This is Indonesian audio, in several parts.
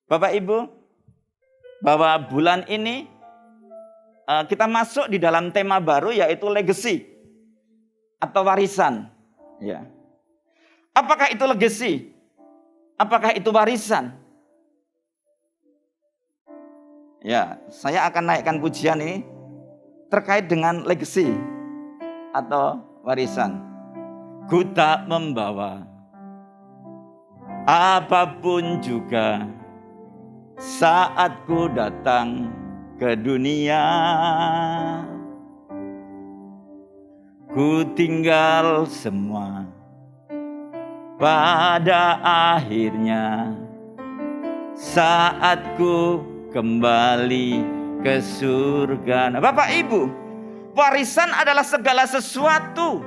Bapak Ibu, bahwa bulan ini kita masuk di dalam tema baru, yaitu legacy atau warisan. Ya. Apakah itu legacy? Apakah itu warisan? Ya, saya akan naikkan pujian ini terkait dengan legacy atau warisan. Ku tak membawa apapun juga saat ku datang ke dunia. Ku tinggal semua pada akhirnya saat ku kembali ke surga. Nah, Bapak Ibu, warisan adalah segala sesuatu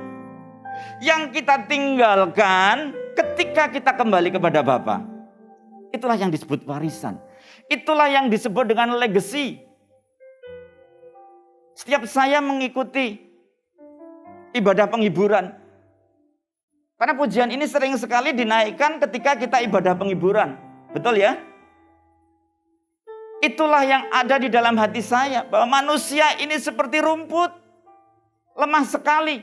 yang kita tinggalkan ketika kita kembali kepada Bapa. Itulah yang disebut warisan. Itulah yang disebut dengan legacy. Setiap saya mengikuti ibadah penghiburan, karena pujian ini sering sekali dinaikkan ketika kita ibadah penghiburan. Betul ya? Itulah yang ada di dalam hati saya, bahwa manusia ini seperti rumput, lemah sekali.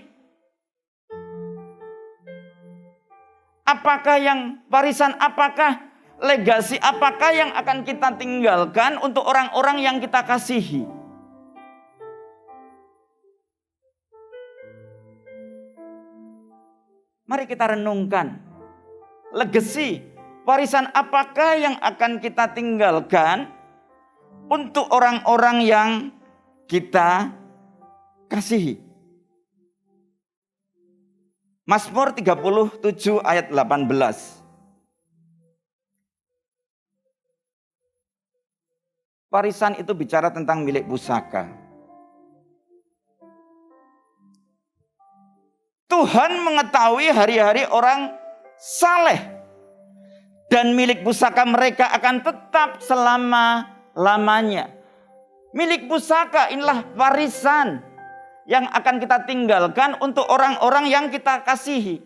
Apakah yang warisan, apakah legasi, apakah yang akan kita tinggalkan untuk orang-orang yang kita kasihi? Mari kita renungkan. Legasi, warisan apakah yang akan kita tinggalkan untuk orang-orang yang kita kasihi? Mazmur 37 ayat 18. Warisan itu bicara tentang milik pusaka. Tuhan mengetahui hari-hari orang saleh, dan milik pusaka mereka akan tetap selama-lamanya. Milik pusaka inilah warisan yang akan kita tinggalkan untuk orang-orang yang kita kasihi.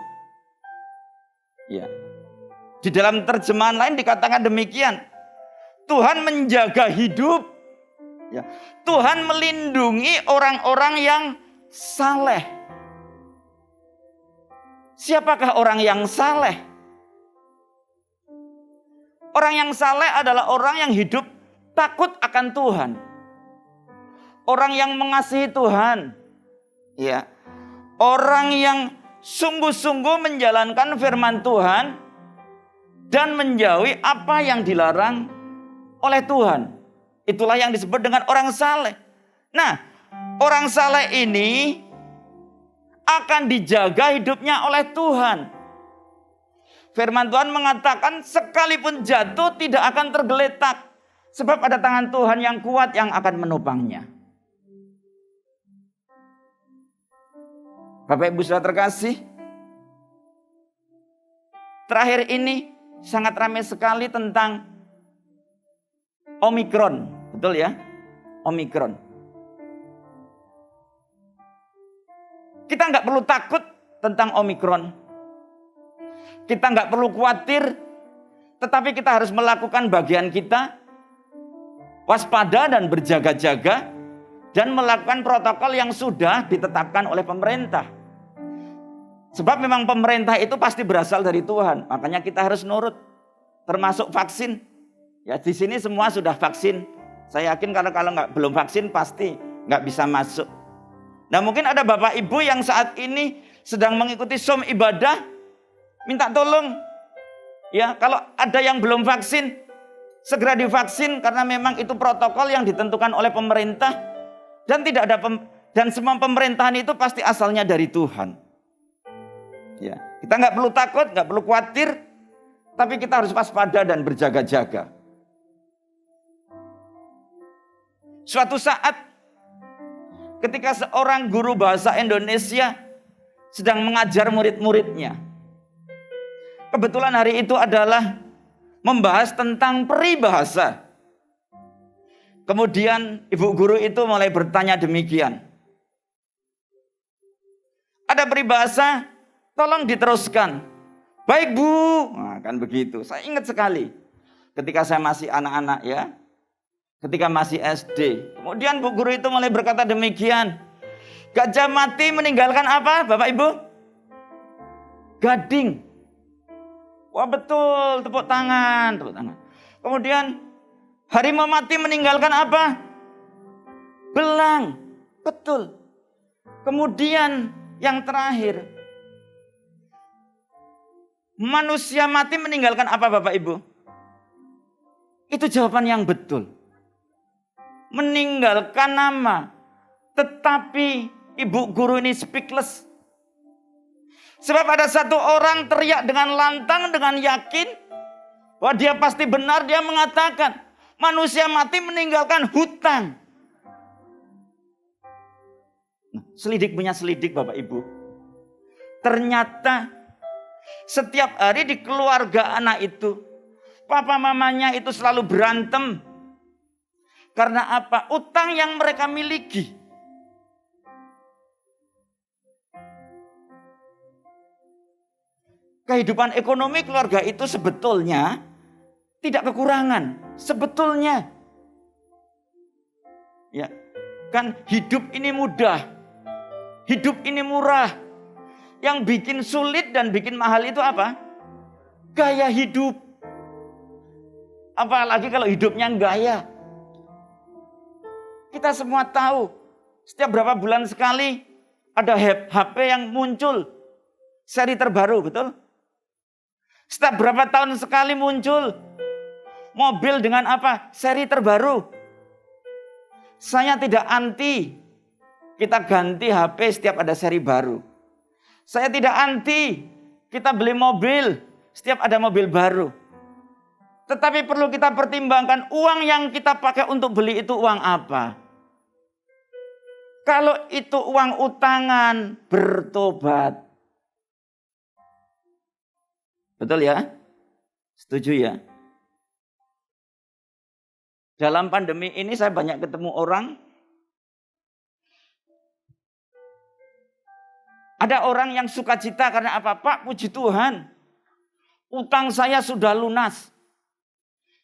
Ya. Di dalam terjemahan lain dikatakan demikian. Tuhan menjaga hidup. Ya. Tuhan melindungi orang-orang yang saleh. Siapakah orang yang saleh? Orang yang saleh adalah orang yang hidup takut akan Tuhan. Orang yang mengasihi Tuhan. Ya. Orang yang sungguh-sungguh menjalankan firman Tuhan dan menjauhi apa yang dilarang oleh Tuhan. Itulah yang disebut dengan orang saleh. Nah, orang saleh ini akan dijaga hidupnya oleh Tuhan. Firman Tuhan mengatakan sekalipun jatuh tidak akan tergeletak, sebab ada tangan Tuhan yang kuat yang akan menopangnya. Bapak Ibu saudara terkasih, terakhir ini sangat ramai sekali tentang Omikron. Betul ya? Omikron. Kita nggak perlu takut tentang Omikron. Kita nggak perlu khawatir, tetapi kita harus melakukan bagian kita, waspada dan berjaga-jaga, dan melakukan protokol yang sudah ditetapkan oleh pemerintah. Sebab memang pemerintah itu pasti berasal dari Tuhan, makanya kita harus nurut, termasuk vaksin. Ya, di sini semua sudah vaksin. Saya yakin kalau belum vaksin pasti nggak bisa masuk. Nah, mungkin ada Bapak Ibu yang saat ini sedang mengikuti som ibadah, minta tolong. Ya, kalau ada yang belum vaksin, segera divaksin karena memang itu protokol yang ditentukan oleh pemerintah dan tidak ada dan semua pemerintahan itu pasti asalnya dari Tuhan. Ya, kita nggak perlu takut, nggak perlu khawatir, tapi kita harus waspada dan berjaga-jaga. Suatu saat ketika seorang guru bahasa Indonesia sedang mengajar murid-muridnya. Kebetulan hari itu adalah membahas tentang peribahasa. Kemudian ibu guru itu mulai bertanya demikian. Ada peribahasa, tolong diteruskan. Baik Bu, nah, kan begitu. Saya ingat sekali. ketika saya masih anak-anak ya, ketika masih SD. Kemudian Bu Guru itu mulai berkata demikian, gajah mati meninggalkan apa Bapak Ibu? Gading. Wah betul, tepuk tangan, tepuk tangan. Kemudian harimau mati meninggalkan apa? Belang. Betul. Kemudian yang terakhir, manusia mati meninggalkan apa Bapak Ibu? Itu jawaban yang betul. Meninggalkan nama. Tetapi Ibu Guru ini speechless. Sebab ada satu orang teriak dengan lantang, dengan yakin, bahwa dia pasti benar, dia mengatakan, manusia mati meninggalkan hutang. Selidik punya selidik Bapak Ibu. Ternyata setiap hari di keluarga anak itu, papa mamanya itu selalu berantem. Karena apa? Utang yang mereka miliki. Kehidupan ekonomi keluarga itu sebetulnya tidak kekurangan. Sebetulnya. Ya, kan hidup ini mudah. Hidup ini murah. Yang bikin sulit dan bikin mahal itu apa? Gaya hidup. Apalagi kalau hidupnya gaya. Kita semua tahu, setiap berapa bulan sekali ada HP yang muncul. Seri terbaru, betul? Setiap berapa tahun sekali muncul mobil dengan apa? Seri terbaru. Saya tidak anti kita ganti HP setiap ada seri baru. Saya tidak anti kita beli mobil setiap ada mobil baru. Tetapi perlu kita pertimbangkan uang yang kita pakai untuk beli itu uang apa. Kalau itu uang utangan, bertobat. Betul ya? Setuju ya? Dalam pandemi ini saya banyak ketemu orang. Ada orang yang sukacita karena apa? Pak, puji Tuhan. Utang saya sudah lunas.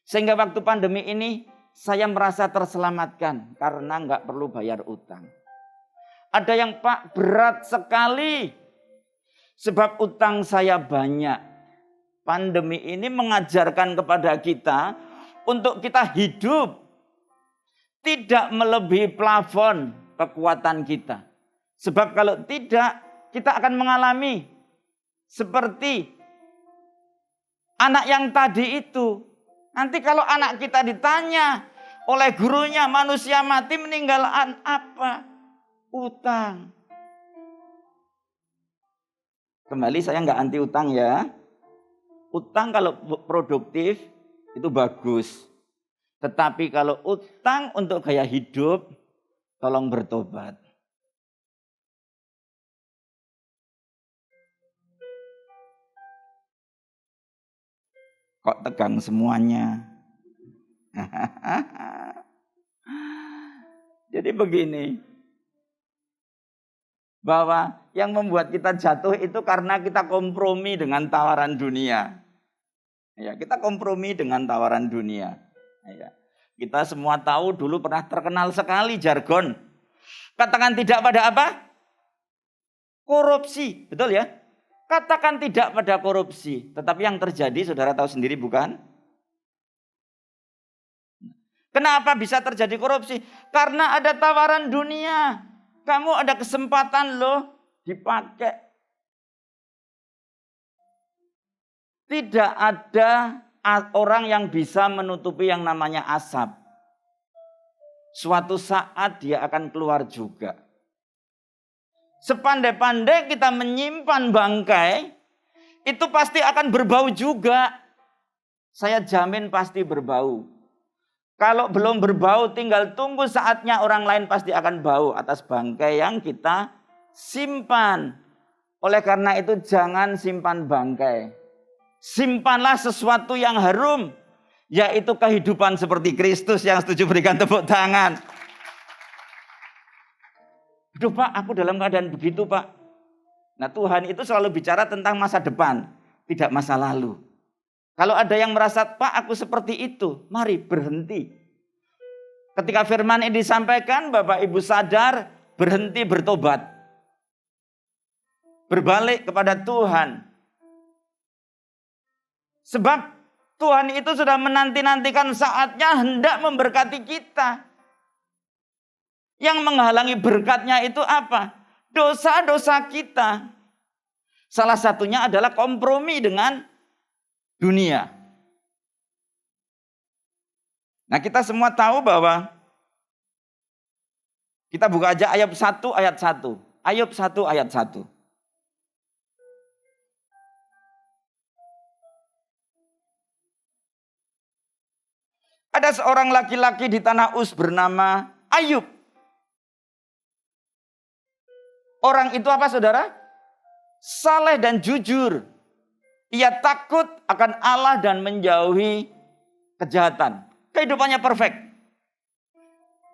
Sehingga waktu pandemi ini saya merasa terselamatkan karena nggak perlu bayar utang. Ada yang Pak berat sekali sebab utang saya banyak. Pandemi ini mengajarkan kepada kita untuk kita hidup tidak melebihi plafon kekuatan kita. Sebab kalau tidak, kita akan mengalami seperti anak yang tadi itu. Nanti kalau anak kita ditanya oleh gurunya, manusia mati meninggalkan apa? Utang. Kembali saya nggak anti utang ya. Utang kalau produktif itu bagus. Tetapi kalau utang untuk gaya hidup, tolong bertobat. Kok tegang semuanya? Jadi begini, bahwa yang membuat kita jatuh itu karena kita kompromi dengan tawaran dunia. Ya, kita kompromi dengan tawaran dunia. Ya, kita semua tahu dulu pernah terkenal sekali jargon. Katakan tidak pada apa? Korupsi, betul ya? Katakan tidak pada korupsi. Tetapi yang terjadi saudara tahu sendiri bukan? Kenapa bisa terjadi korupsi? Karena ada tawaran dunia. Kamu ada kesempatan loh dipakai. Tidak ada orang yang bisa menutupi yang namanya asap. Suatu saat dia akan keluar juga. Sepandai-pandai kita menyimpan bangkai, itu pasti akan berbau juga. Saya jamin pasti berbau. Kalau belum berbau, tinggal tunggu saatnya orang lain pasti akan bau atas bangkai yang kita simpan. Oleh karena itu jangan simpan bangkai. Simpanlah sesuatu yang harum, yaitu kehidupan seperti Kristus. Yang setuju berikan tepuk tangan. Aduh Pak, aku dalam keadaan begitu Pak. Nah Tuhan itu selalu bicara tentang masa depan, tidak masa lalu. Kalau ada yang merasa, Pak aku seperti itu, mari berhenti. Ketika firman ini disampaikan, Bapak Ibu sadar, berhenti bertobat. Berbalik kepada Tuhan. Sebab Tuhan itu sudah menanti-nantikan saatnya hendak memberkati kita. Yang menghalangi berkatnya itu apa? Dosa-dosa kita. Salah satunya adalah kompromi dengan dunia. Nah, kita semua tahu bahwa kita buka aja Ayub 1 ayat 1. Ayub 1 ayat 1. Ada seorang laki-laki di tanah Uz bernama Ayub. Orang itu apa saudara? Saleh dan jujur. Ia takut akan Allah dan menjauhi kejahatan. Kehidupannya perfect.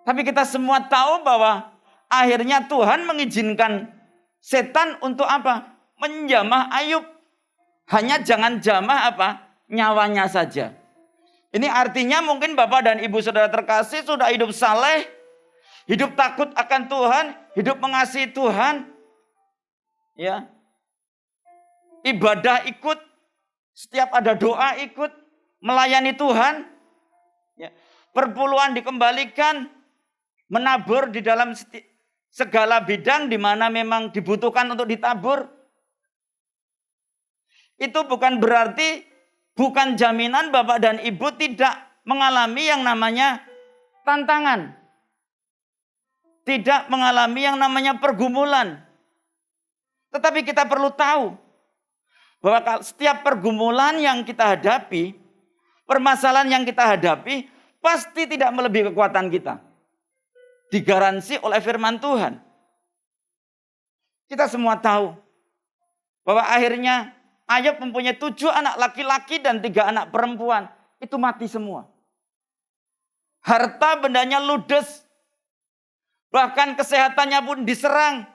Tapi kita semua tahu bahwa akhirnya Tuhan mengizinkan setan untuk apa? Menjamah Ayub. Hanya jangan jamah apa? Nyawanya saja. Ini artinya mungkin Bapak dan Ibu saudara terkasih sudah hidup saleh, hidup takut akan Tuhan, hidup mengasihi Tuhan. Ya. Ibadah ikut, setiap ada doa ikut, melayani Tuhan. Ya. Perpuluhan dikembalikan, menabur di dalam segala bidang di mana memang dibutuhkan untuk ditabur. Itu bukan berarti, bukan jaminan Bapak dan Ibu tidak mengalami yang namanya tantangan. Tidak mengalami yang namanya pergumulan. Tetapi kita perlu tahu bahwa setiap pergumulan yang kita hadapi, permasalahan yang kita hadapi, pasti tidak melebihi kekuatan kita. Digaransi oleh firman Tuhan. Kita semua tahu bahwa akhirnya Ayub mempunyai 7 anak laki-laki dan 3 anak perempuan. Itu mati semua. Harta bendanya ludes. Bahkan kesehatannya pun diserang.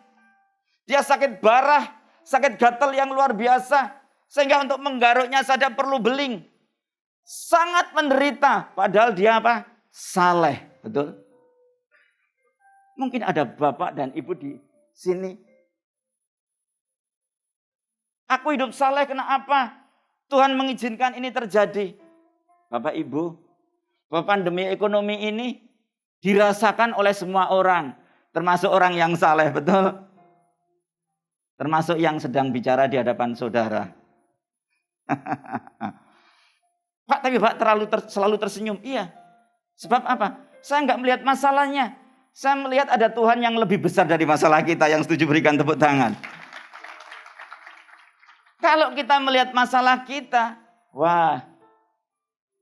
Dia sakit barah, sakit gatal yang luar biasa. Sehingga untuk menggaruknya saja perlu beling. Sangat menderita. Padahal dia apa? Saleh. Betul? Mungkin ada Bapak dan Ibu di sini. Aku hidup saleh, kenapa? Tuhan mengizinkan ini terjadi. Bapak Ibu, bahwa pandemi ekonomi ini dirasakan oleh semua orang. Termasuk orang yang saleh, betul? Termasuk yang sedang bicara di hadapan saudara. Pak, tapi Pak selalu tersenyum. Iya. Sebab apa? Saya nggak melihat masalahnya. Saya melihat ada Tuhan yang lebih besar dari masalah kita. Yang setuju berikan tepuk tangan. Kalau kita melihat masalah kita, wah,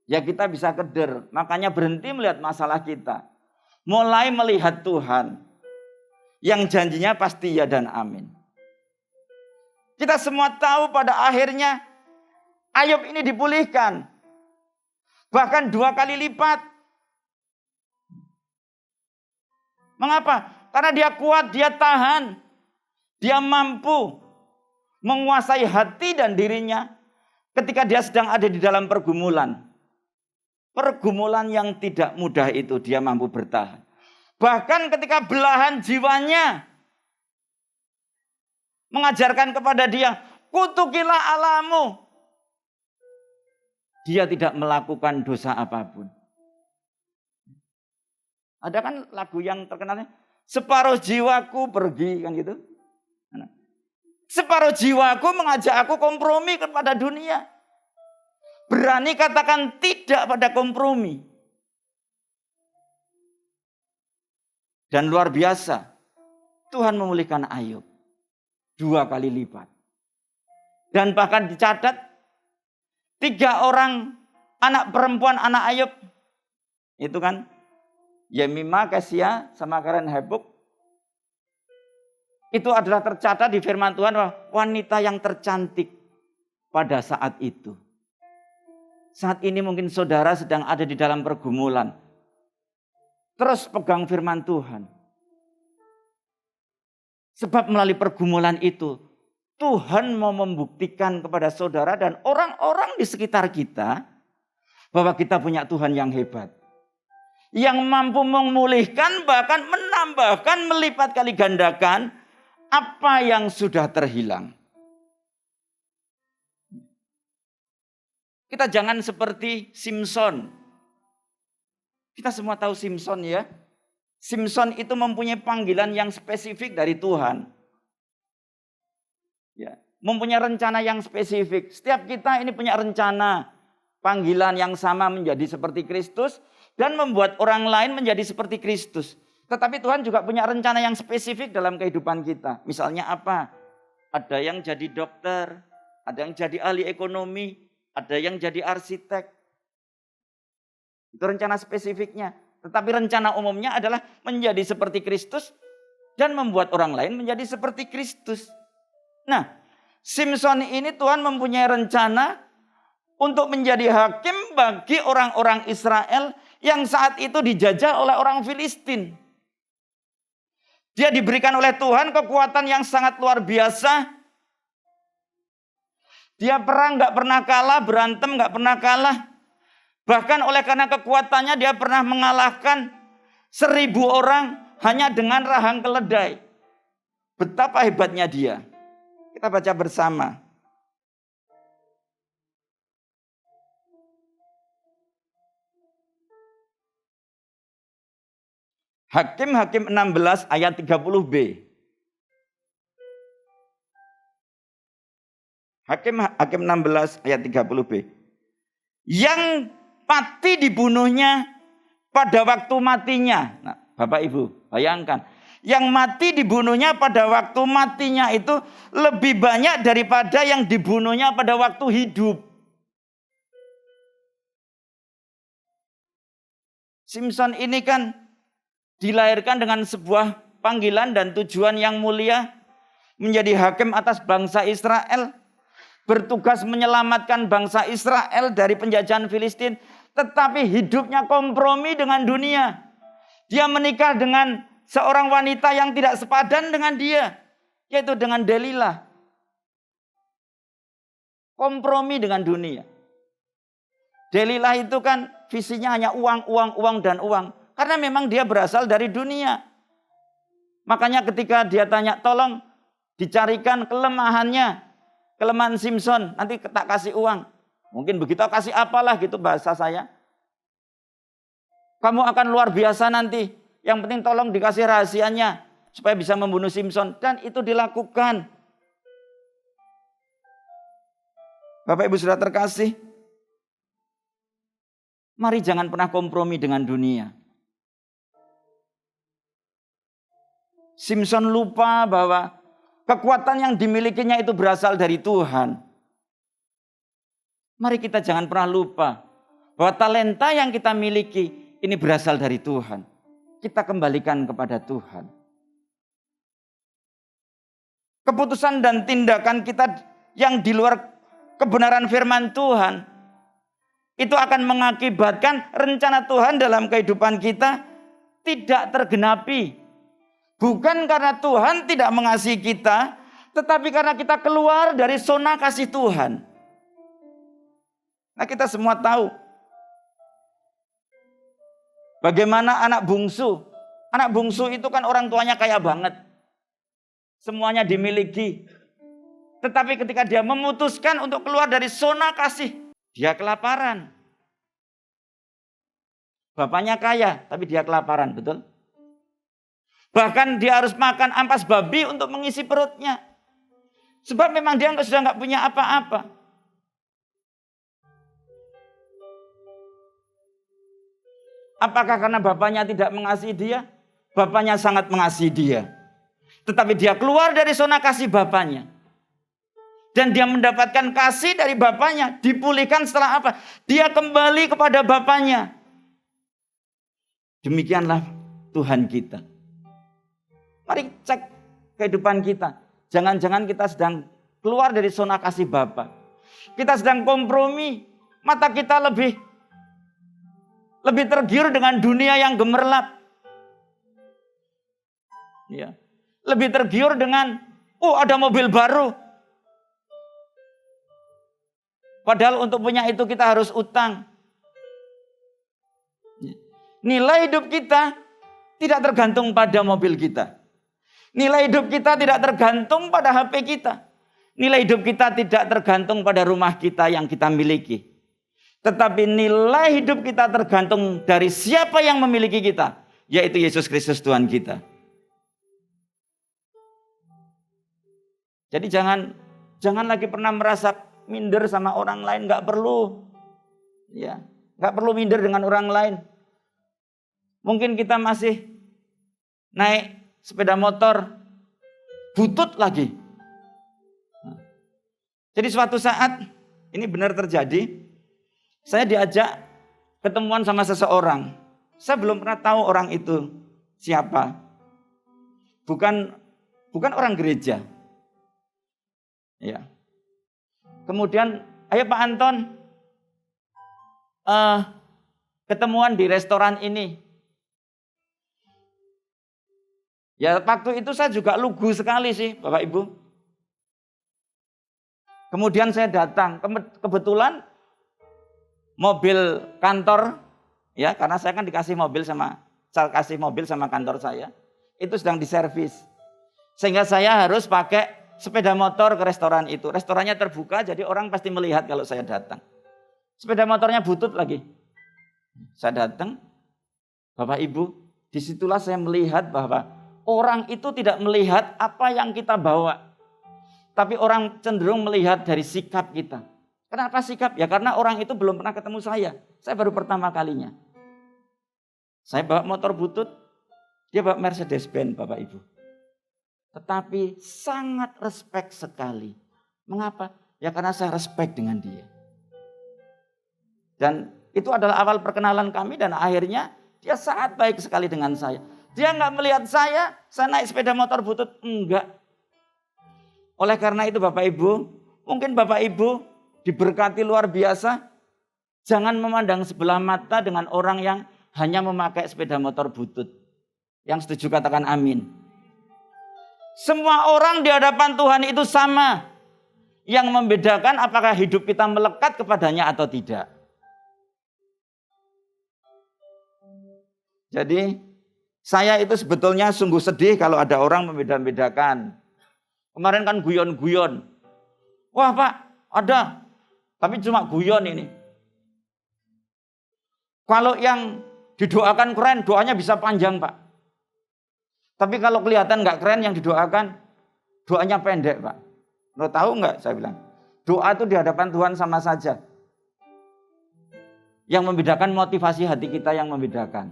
ya kita bisa keder. Makanya berhenti melihat masalah kita. Mulai melihat Tuhan. Yang janjinya pasti ya dan amin. Kita semua tahu pada akhirnya Ayub ini dipulihkan. Bahkan 2 kali lipat. Mengapa? Karena dia kuat, dia tahan. Dia mampu menguasai hati dan dirinya ketika dia sedang ada di dalam pergumulan. Pergumulan yang tidak mudah itu dia mampu bertahan. Bahkan ketika belahan jiwanya mengajarkan kepada dia, kutukilah Allahmu. Dia tidak melakukan dosa apapun. Ada kan lagu yang terkenalnya, separuh jiwaku pergi, kan gitu. Separuh jiwaku mengajak aku kompromi kepada dunia. Berani katakan tidak pada kompromi. Dan luar biasa, Tuhan memulihkan Ayub 2 kali lipat. Dan bahkan dicatat 3 orang anak perempuan anak Ayub. Itu kan Yemima, Kesia, sama Karen Hebuk. Itu adalah tercatat di firman Tuhan bahwa wanita yang tercantik pada saat itu. Saat ini mungkin saudara sedang ada di dalam pergumulan. Terus pegang firman Tuhan. Sebab melalui pergumulan itu, Tuhan mau membuktikan kepada saudara dan orang-orang di sekitar kita bahwa kita punya Tuhan yang hebat. Yang mampu memulihkan, bahkan menambahkan, melipat kali gandakan apa yang sudah terhilang. Kita jangan seperti Simson. Kita semua tahu Simson ya. Simson itu mempunyai panggilan yang spesifik dari Tuhan. Ya, mempunyai rencana yang spesifik. Setiap kita ini punya rencana, panggilan yang sama menjadi seperti Kristus dan membuat orang lain menjadi seperti Kristus. Tetapi Tuhan juga punya rencana yang spesifik dalam kehidupan kita. Misalnya apa? Ada yang jadi dokter, ada yang jadi ahli ekonomi, ada yang jadi arsitek. Itu rencana spesifiknya. Tetapi rencana umumnya adalah menjadi seperti Kristus dan membuat orang lain menjadi seperti Kristus. Nah, Simson ini Tuhan mempunyai rencana untuk menjadi hakim bagi orang-orang Israel yang saat itu dijajah oleh orang Filistin. Dia diberikan oleh Tuhan kekuatan yang sangat luar biasa. Dia perang gak pernah kalah, berantem gak pernah kalah. Bahkan oleh karena kekuatannya dia pernah mengalahkan 1000 orang hanya dengan rahang keledai. Betapa hebatnya dia. Kita baca bersama. Hakim-Hakim 16 ayat 30b. Hakim 16 ayat 30b. Yang mati dibunuhnya pada waktu matinya. Nah, Bapak Ibu, bayangkan. Yang mati dibunuhnya pada waktu matinya itu lebih banyak daripada yang dibunuhnya pada waktu hidup. Simson ini kan dilahirkan dengan sebuah panggilan dan tujuan yang mulia. Menjadi hakim atas bangsa Israel. Bertugas menyelamatkan bangsa Israel dari penjajahan Filistin. Tetapi hidupnya kompromi dengan dunia. Dia menikah dengan seorang wanita yang tidak sepadan dengan dia. Yaitu dengan Delilah. Kompromi dengan dunia. Delilah itu kan visinya hanya uang, uang, uang, dan uang. Karena memang dia berasal dari dunia. Makanya ketika dia tanya, tolong dicarikan kelemahannya. Kelemahan Simson, nanti tak kasih uang. Mungkin begitu, kasih apalah gitu bahasa saya. Kamu akan luar biasa nanti. Yang penting tolong dikasih rahasianya. Supaya bisa membunuh Simson. Dan itu dilakukan. Bapak Ibu sudah terkasih. Mari jangan pernah kompromi dengan dunia. Simson lupa bahwa kekuatan yang dimilikinya itu berasal dari Tuhan. Mari kita jangan pernah lupa bahwa talenta yang kita miliki ini berasal dari Tuhan. Kita kembalikan kepada Tuhan. Keputusan dan tindakan kita yang di luar kebenaran firman Tuhan itu akan mengakibatkan rencana Tuhan dalam kehidupan kita tidak tergenapi. Bukan karena Tuhan tidak mengasihi kita, tetapi karena kita keluar dari zona kasih Tuhan. Nah, kita semua tahu bagaimana anak bungsu. Anak bungsu itu kan orang tuanya kaya banget. Semuanya dimiliki. Tetapi ketika dia memutuskan untuk keluar dari zona kasih, dia kelaparan. Bapaknya kaya, tapi dia kelaparan, betul? Bahkan dia harus makan ampas babi untuk mengisi perutnya. Sebab memang dia sudah nggak punya apa-apa. Apakah karena bapaknya tidak mengasihi dia? Bapaknya sangat mengasihi dia. Tetapi dia keluar dari zona kasih bapaknya. Dan dia mendapatkan kasih dari bapaknya. Dipulihkan setelah apa? Dia kembali kepada bapaknya. Demikianlah Tuhan kita. Mari cek kehidupan kita. Jangan-jangan kita sedang keluar dari zona kasih Bapa. Kita sedang kompromi. Mata kita lebih tergiur dengan dunia yang gemerlap. Ya. Lebih tergiur dengan, ada mobil baru. Padahal untuk punya itu kita harus utang. Nilai hidup kita tidak tergantung pada mobil kita. Nilai hidup kita tidak tergantung pada HP kita. Nilai hidup kita tidak tergantung pada rumah kita yang kita miliki. Tetapi nilai hidup kita tergantung dari siapa yang memiliki kita, yaitu Yesus Kristus Tuhan kita. Jadi jangan lagi pernah merasa minder sama orang lain, nggak perlu. Ya, nggak perlu minder dengan orang lain. Mungkin kita masih naik sepeda motor butut lagi. Jadi suatu saat, ini benar terjadi, saya diajak ketemuan sama seseorang. Saya belum pernah tahu orang itu siapa. Bukan orang gereja. Ya. Kemudian, ayo Pak Anton, ketemuan di restoran ini. Ya waktu itu saya juga lugu sekali sih Bapak Ibu. Kemudian saya datang, kebetulan mobil kantor, ya karena saya kan dikasih mobil sama kantor saya, itu sedang diservis. Sehingga saya harus pakai sepeda motor ke restoran itu. Restorannya terbuka, jadi orang pasti melihat kalau saya datang. Sepeda motornya butut lagi. Saya datang, Bapak Ibu, disitulah saya melihat bahwa orang itu tidak melihat apa yang kita bawa. Tapi orang cenderung melihat dari sikap kita. Kenapa sikap? Ya karena orang itu belum pernah ketemu saya. Saya baru pertama kalinya. Saya bawa motor butut, dia bawa Mercedes-Benz Bapak Ibu. Tetapi sangat respect sekali. Mengapa? Ya karena saya respect dengan dia. Dan itu adalah awal perkenalan kami dan akhirnya dia sangat baik sekali dengan saya. Dia nggak melihat saya naik sepeda motor butut, enggak. Oleh karena itu Bapak Ibu, mungkin Bapak Ibu diberkati luar biasa. Jangan memandang sebelah mata dengan orang yang hanya memakai sepeda motor butut. Yang setuju katakan amin. Semua orang di hadapan Tuhan itu sama. Yang membedakan apakah hidup kita melekat kepadanya atau tidak. Jadi saya itu sebetulnya sungguh sedih kalau ada orang membeda-bedakan. Kemarin kan guyon-guyon. Wah Pak, ada. Tapi cuma guyon ini. Kalau yang didoakan keren, doanya bisa panjang Pak. Tapi kalau kelihatan nggak keren yang didoakan, doanya pendek Pak. Lo tahu nggak? Saya bilang. Doa itu di hadapan Tuhan sama saja. Yang membedakan motivasi hati kita yang membedakan.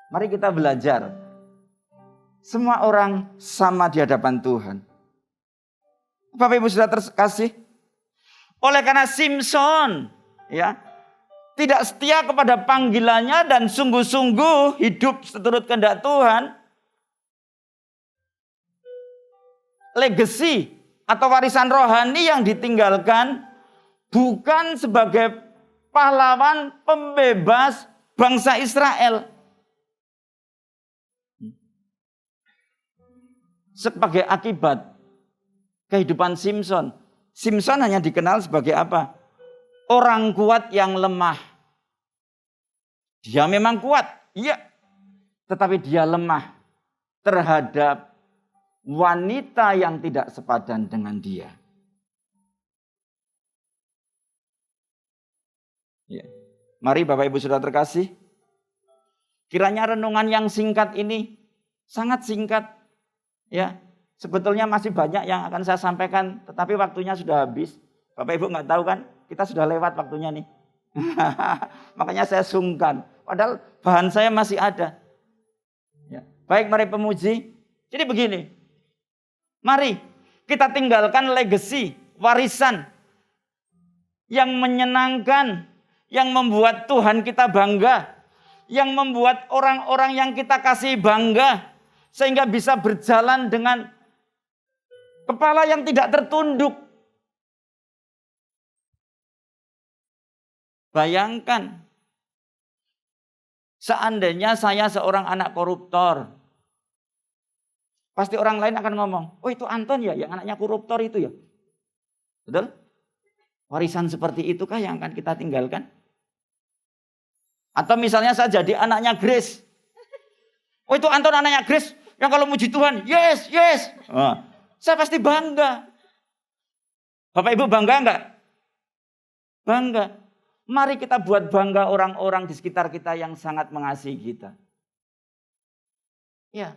Mari kita belajar. Semua orang sama di hadapan Tuhan. Bapak Ibu sudah terkasih. Oleh karena Simson ya tidak setia kepada panggilannya dan sungguh-sungguh hidup seturut kehendak Tuhan. Legacy atau warisan rohani yang ditinggalkan bukan sebagai pahlawan pembebas bangsa Israel. Sebagai akibat kehidupan Simson. Simson hanya dikenal sebagai apa? Orang kuat yang lemah. Dia memang kuat, iya. Tetapi dia lemah terhadap wanita yang tidak sepadan dengan dia. Ya. Mari Bapak Ibu sudah terkasih. Kiranya renungan yang singkat ini sangat singkat. Ya, sebetulnya masih banyak yang akan saya sampaikan, tetapi waktunya sudah habis. Bapak Ibu nggak tahu kan, kita sudah lewat waktunya nih. Makanya saya sungkan. Padahal bahan saya masih ada. Ya. Baik, mari pemuji. Jadi begini, mari kita tinggalkan legacy, warisan yang menyenangkan, yang membuat Tuhan kita bangga, yang membuat orang-orang yang kita kasih bangga. Sehingga bisa berjalan dengan kepala yang tidak tertunduk. Bayangkan, seandainya saya seorang anak koruptor. Pasti orang lain akan ngomong, oh itu Anton ya yang anaknya koruptor itu ya. Betul? Warisan seperti itukah yang akan kita tinggalkan? Atau misalnya saya jadi anaknya Grace. Oh itu Anton anaknya Grace. Yang kalau muji Tuhan, yes, yes. Saya pasti bangga. Bapak Ibu bangga enggak? Bangga. Mari kita buat bangga orang-orang di sekitar kita yang sangat mengasihi kita. Ya.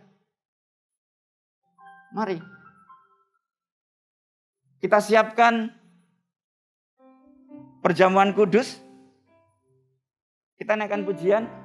Mari. Kita siapkan perjamuan kudus. Kita naikkan pujian.